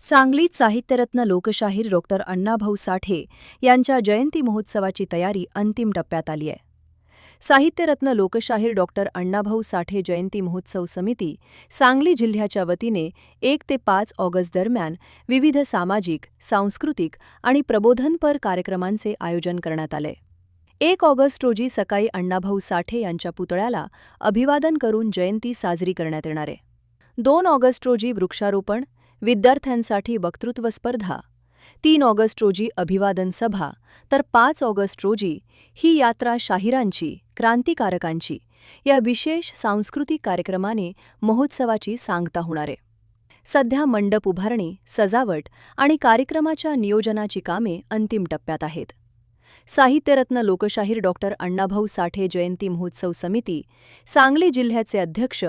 सांगलीत साहित्यरत्न लोकशाहीर डॉक्टर अण्णाभाऊ साठे यांच्या जयंती महोत्सवाची तयारी अंतिम टप्प्यात आली आहे. साहित्यरत्न लोकशाहीर डॉक्टर अण्णाभाऊ साठे जयंती महोत्सव समिती सांगली जिल्ह्याच्या वतीने 1 ते 5 ऑगस्ट दरम्यान विविध सामाजिक, सांस्कृतिक आणि प्रबोधनपर कार्यक्रमांचे आयोजन करण्यात आले. 1 ऑगस्ट रोजी सकाळी अण्णाभाऊ साठे यांच्या पुतळ्याला अभिवादन करून जयंती साजरी करण्यात येणार आहे. 2 ऑगस्ट रोजी वृक्षारोपण, विद्यार्थ्यांसाठी वक्तृत्व स्पर्धा, 3 ऑगस्ट रोजी अभिवादन सभा, तर 5 ऑगस्ट रोजी ही यात्रा शाहिरांची, क्रांतिकारकांची या विशेष सांस्कृतिक कार्यक्रमाने महोत्सवाची सांगता होणार आहे. सध्या मंडप उभारणी, सजावट आणि कार्यक्रमाच्या नियोजनाची कामे अंतिम टप्प्यात आहेत. साहित्यरत्न लोकशाहीर डॉक्टर अण्णाभाऊ साठे जयंती महोत्सव समिती सांगली जिल्ह्याचे अध्यक्ष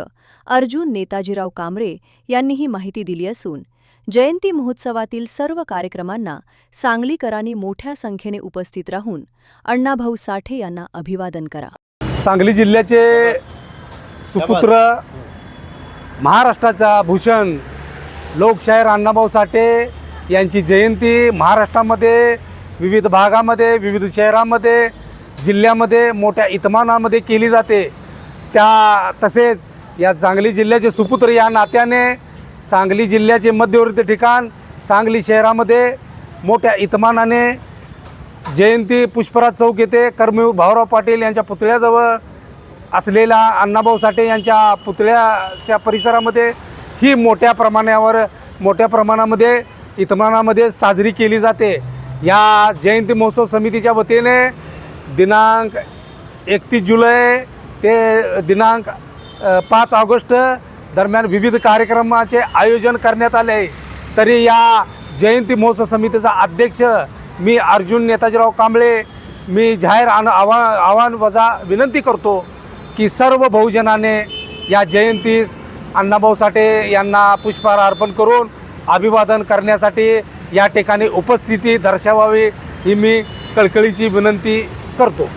अर्जुन नेताजीराव कांबरे यांनी ही माहिती दिली असून जयंती महोत्सवातील सर्व कार्यक्रमांना सांगलीकरांनी मोठ्या संख्येने उपस्थित राहून अण्णाभाऊ साठे यांना अभिवादन करा. सांगली जिल्ह्याचे सुपुत्र, महाराष्ट्राचा भूषण लोकशाहीर अण्णाभाऊ साठे यांची जयंती महाराष्ट्रामध्ये विविध भागामध्ये, विविध शहरामध्ये, जिल्ह्यामध्ये मोठ्या इतमानामध्ये केली जाते. तसेच या सांगली जिल्ह्याचे सुपुत्र या नात्याने सांगली जिल्ह्याचे मध्यवर्ती ठिकाण सांगली शहरामध्ये मोठ्या इतमानाने जयंती पुष्पराज चौक येथे कर्मवीर भाऊराव पाटील यांच्या पुतळ्याजवळ असलेल्या अण्णाभाऊ साठे यांच्या पुतळ्याच्या परिसरामध्ये ही मोठ्या प्रमाणामध्ये इतमानामध्ये साजरी केली जाते. या जयंती महोत्सव समितीच्या वतीने दिनांक 31 जुलै ते दिनांक 5 ऑगस्ट दरम्यान विविध कार्यक्रमाचे आयोजन करण्यात आले. तरी या जयंती महोत्सव समितीचा अध्यक्ष मी अर्जुन नेताजीराव कांबळे मी जाहीर आव्हान विनंती करतो की सर्व बहुजनाने या जयंतीस अण्णाभाऊ साठे यांना पुष्पहार अर्पण करून अभिवादन करण्यासाठी या ठिकाणी उपस्थिती दर्शवावी ही मी कळकळीची विनंती करतो.